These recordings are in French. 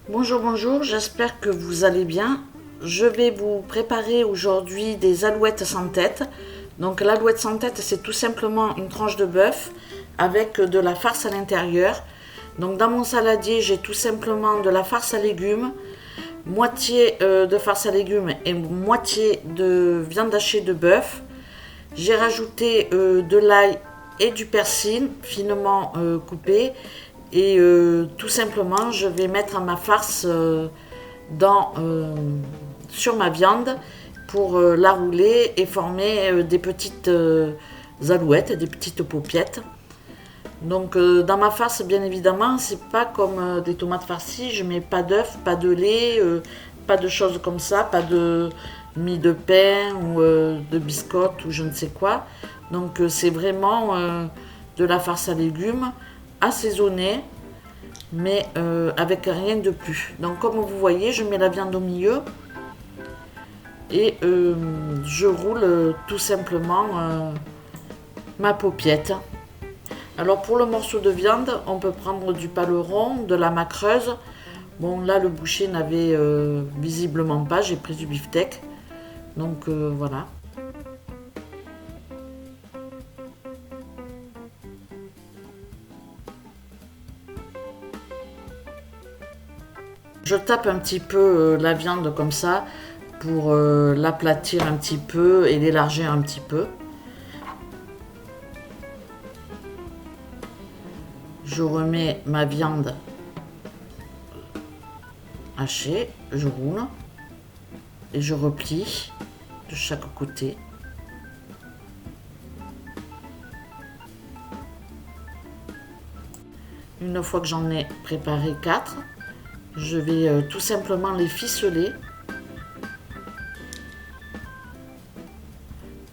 Bonjour, bonjour, j'espère que vous allez bien. Je vais vous préparer aujourd'hui des alouettes sans tête. Donc l'alouette sans tête, c'est tout simplement une tranche de bœuf avec de la farce à l'intérieur. Donc dans mon saladier, j'ai tout simplement de la farce à légumes, moitié de farce à légumes et moitié de viande hachée de bœuf. J'ai rajouté de l'ail et du persil finement coupé. Et tout simplement, je vais mettre ma farce sur ma viande pour la rouler et former des petites alouettes, des petites paupiettes. Donc dans ma farce, bien évidemment, c'est pas comme des tomates farcies, je mets pas d'œufs, pas de lait, pas de choses comme ça, pas de mie de pain ou de biscottes ou je ne sais quoi. Donc c'est vraiment de la farce à légumes assaisonnée, mais avec rien de plus. Donc comme vous voyez, je mets la viande au milieu et je roule tout simplement ma paupiette. Alors pour le morceau de viande, on peut prendre du paleron, de la macreuse. Bon là le boucher n'avait visiblement pas, j'ai pris du beefsteak. Donc voilà. Je tape un petit peu la viande comme ça pour l'aplatir un petit peu et l'élargir un petit peu. Je remets ma viande hachée, je roule et je replie de chaque côté. Une fois que j'en ai préparé 4, je vais tout simplement les ficeler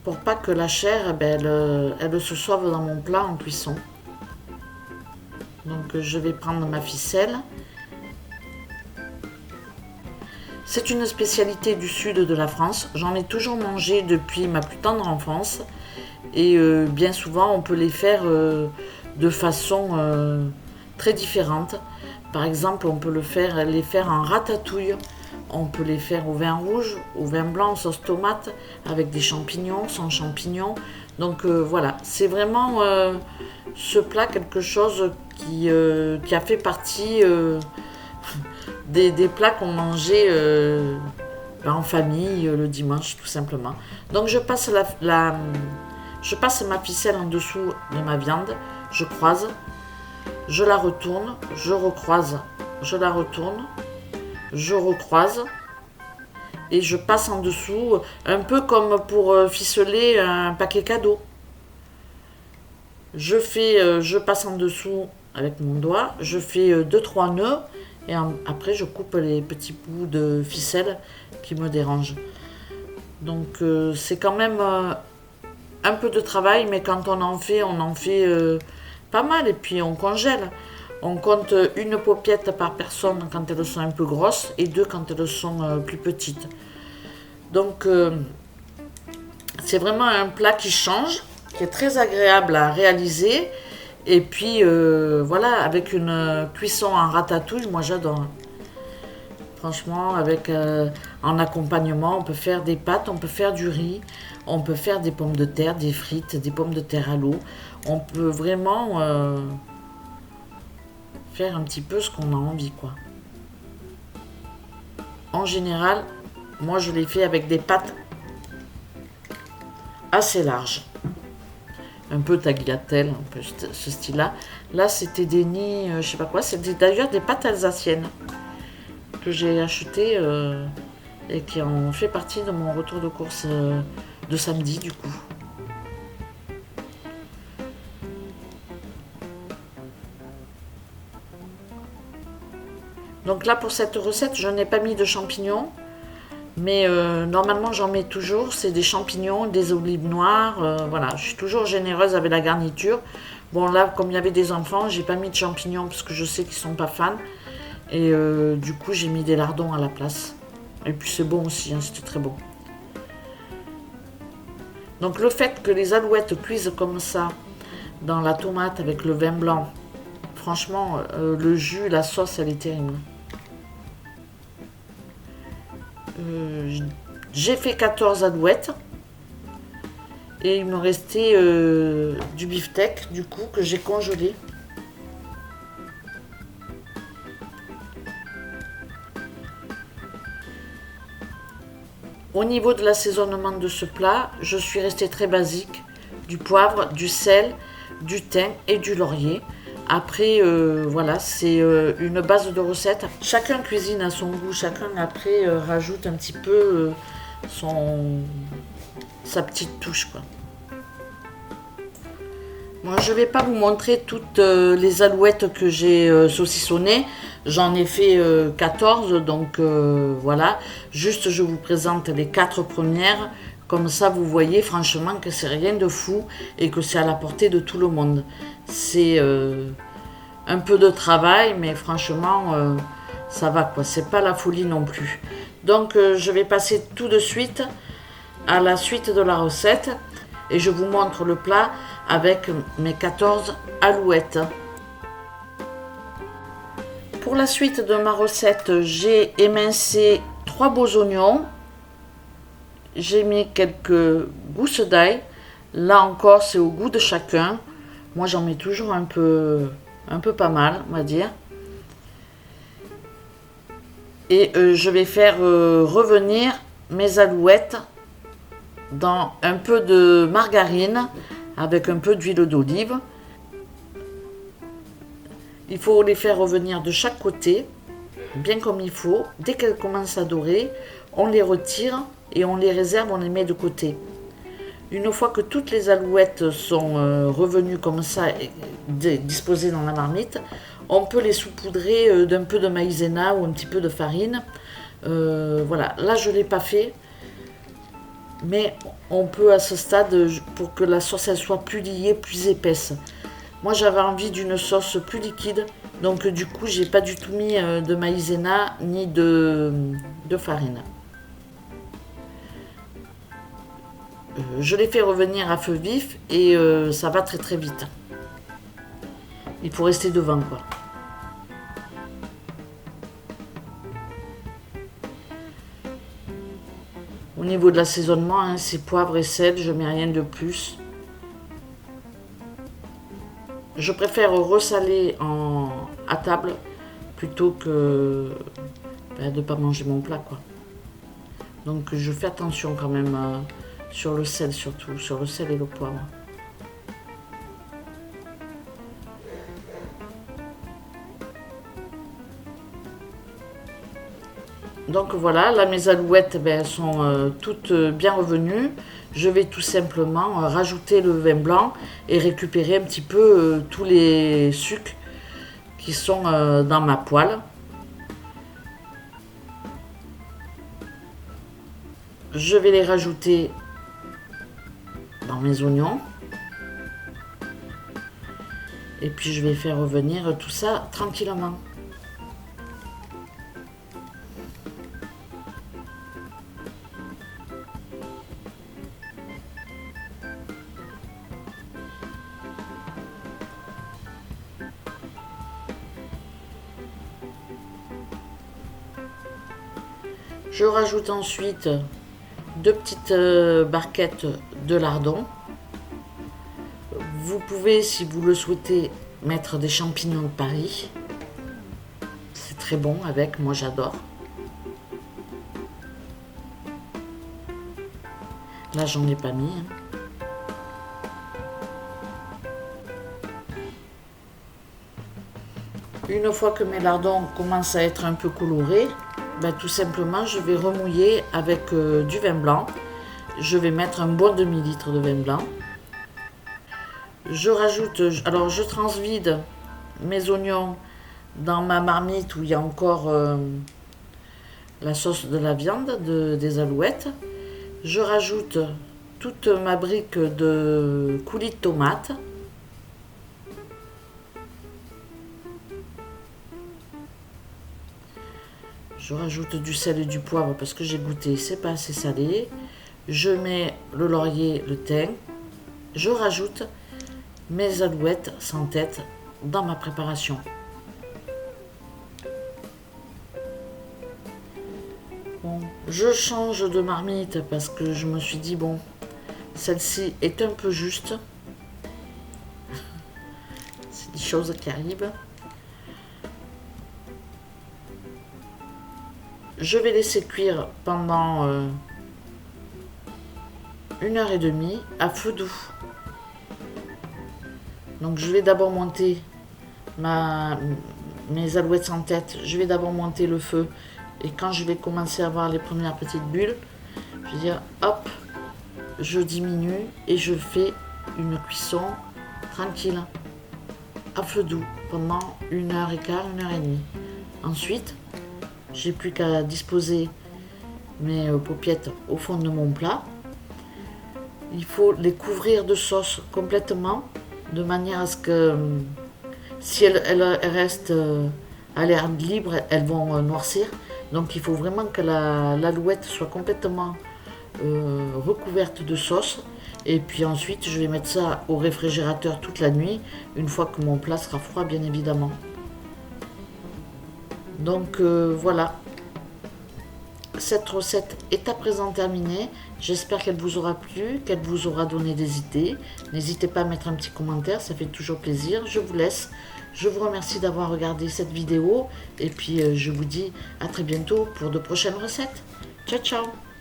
pour pas que la chair elle se sauve dans mon plat en cuisson. Donc je vais prendre ma ficelle. C'est une spécialité du sud de la France. J'en ai toujours mangé depuis ma plus tendre enfance. Et bien souvent, on peut les faire de façon très différente. Par exemple, on peut les faire en ratatouille. On peut les faire au vin rouge, au vin blanc, sauce tomate, avec des champignons, sans champignons. Donc voilà, c'est vraiment ce plat quelque chose qui a fait partie des plats qu'on mangeait en famille le dimanche, tout simplement. Donc je passe je passe ma ficelle en dessous de ma viande, je croise, je la retourne, je recroise, je la retourne, je recroise et je passe en dessous, un peu comme pour ficeler un paquet cadeau. Je passe en dessous avec mon doigt, je fais 2-3 nœuds et après je coupe les petits bouts de ficelle qui me dérangent. Donc c'est quand même un peu de travail, mais quand on en fait pas mal et puis on congèle. On compte une paupiette par personne quand elles sont un peu grosses et 2 quand elles sont plus petites. Donc c'est vraiment un plat qui change, qui est très agréable à réaliser. Et puis voilà, avec une cuisson en ratatouille, moi j'adore. Franchement, avec en accompagnement, on peut faire des pâtes, on peut faire du riz, on peut faire des pommes de terre, des frites, des pommes de terre à l'eau. On peut vraiment faire un petit peu ce qu'on a envie, quoi. En général, moi je les fais avec des pâtes assez larges. Un peu tagliatelle, un peu ce style-là. Là, c'était des nids, je sais pas quoi, c'était d'ailleurs des pâtes alsaciennes que j'ai achetées et qui ont fait partie de mon retour de course de samedi, du coup. Donc là, pour cette recette, je n'ai pas mis de champignons, mais normalement, j'en mets toujours. C'est des champignons, des olives noires. Voilà, je suis toujours généreuse avec la garniture. Bon, là, comme il y avait des enfants, j'ai pas mis de champignons parce que je sais qu'ils sont pas fans. Et du coup, j'ai mis des lardons à la place. Et puis, c'est bon aussi, hein, c'était très bon. Donc, le fait que les alouettes cuisent comme ça, dans la tomate avec le vin blanc, franchement, le jus, la sauce, elle est terrible. J'ai fait 14 alouettes. Et il me restait du beefsteak, du coup, que j'ai congelé. Au niveau de l'assaisonnement de ce plat, je suis restée très basique. Du poivre, du sel, du thym et du laurier. Après, voilà, c'est une base de recette. Chacun cuisine à son goût, chacun après rajoute un petit peu sa petite touche, quoi. Moi, je ne vais pas vous montrer toutes les alouettes que j'ai saucissonnées. J'en ai fait 14, donc voilà. Juste, je vous présente les 4 premières. Comme ça, vous voyez franchement que c'est rien de fou et que c'est à la portée de tout le monde. C'est un peu de travail, mais franchement, ça va quoi. C'est pas la folie non plus. Donc, je vais passer tout de suite à la suite de la recette. Et je vous montre le plat avec mes 14 alouettes. Pour la suite de ma recette, j'ai émincé 3 beaux oignons. J'ai mis quelques gousses d'ail. Là encore, c'est au goût de chacun. Moi, j'en mets toujours un peu pas mal, on va dire. Et je vais faire revenir mes alouettes dans un peu de margarine avec un peu d'huile d'olive. Il faut les faire revenir de chaque côté, bien comme il faut. Dès qu'elles commencent à dorer, on les retire et on les réserve, on les met de côté. Une fois que toutes les alouettes sont revenues comme ça, disposées dans la marmite, on peut les saupoudrer d'un peu de maïzena ou un petit peu de farine. Voilà, là je ne l'ai pas fait. Mais on peut à ce stade, pour que la sauce elle soit plus liée, plus épaisse. Moi j'avais envie d'une sauce plus liquide, donc du coup j'ai pas du tout mis de maïzena ni de farine. Je les fais revenir à feu vif et ça va très très vite. Il faut rester devant quoi. Au niveau de l'assaisonnement, hein, c'est poivre et sel, je mets rien de plus. Je préfère ressaler à table plutôt que de ne pas manger mon plat, quoi. Donc je fais attention quand même sur le sel surtout, sur le sel et le poivre. Donc voilà, là mes alouettes elles sont toutes bien revenues. Je vais tout simplement rajouter le vin blanc et récupérer un petit peu tous les sucs qui sont dans ma poêle. Je vais les rajouter dans mes oignons. Et puis je vais faire revenir tout ça tranquillement. Je rajoute ensuite 2 petites barquettes de lardons. Vous pouvez, si vous le souhaitez, mettre des champignons de Paris. C'est très bon avec, moi j'adore. Là, j'en ai pas mis. Une fois que mes lardons commencent à être un peu colorés, tout simplement, je vais remouiller avec du vin blanc. Je vais mettre un bon demi-litre de vin blanc. Je rajoute, alors je transvide mes oignons dans ma marmite où il y a encore la sauce de la viande, des alouettes. Je rajoute toute ma brique de coulis de tomates. Je rajoute du sel et du poivre parce que j'ai goûté, c'est pas assez salé. Je mets le laurier, le thym. Je rajoute mes alouettes sans tête dans ma préparation. Bon, je change de marmite parce que je me suis dit, bon, celle-ci est un peu juste. C'est des choses qui arrivent. Je vais laisser cuire pendant 1h30 à feu doux. Donc je vais d'abord monter mes alouettes sans tête. Je vais d'abord monter le feu. Et quand je vais commencer à voir les premières petites bulles, je vais dire hop, je diminue et je fais une cuisson tranquille à feu doux pendant 1h15, 1h30. Ensuite, j'ai plus qu'à disposer mes paupiettes au fond de mon plat. Il faut les couvrir de sauce complètement, de manière à ce que si elles restent à l'air libre, elles vont noircir. Donc il faut vraiment que l'alouette soit complètement recouverte de sauce. Et puis ensuite, je vais mettre ça au réfrigérateur toute la nuit, une fois que mon plat sera froid, bien évidemment. Donc voilà, cette recette est à présent terminée. J'espère qu'elle vous aura plu, qu'elle vous aura donné des idées. N'hésitez pas à mettre un petit commentaire, ça fait toujours plaisir. Je vous laisse. Je vous remercie d'avoir regardé cette vidéo. Et puis je vous dis à très bientôt pour de prochaines recettes. Ciao, ciao!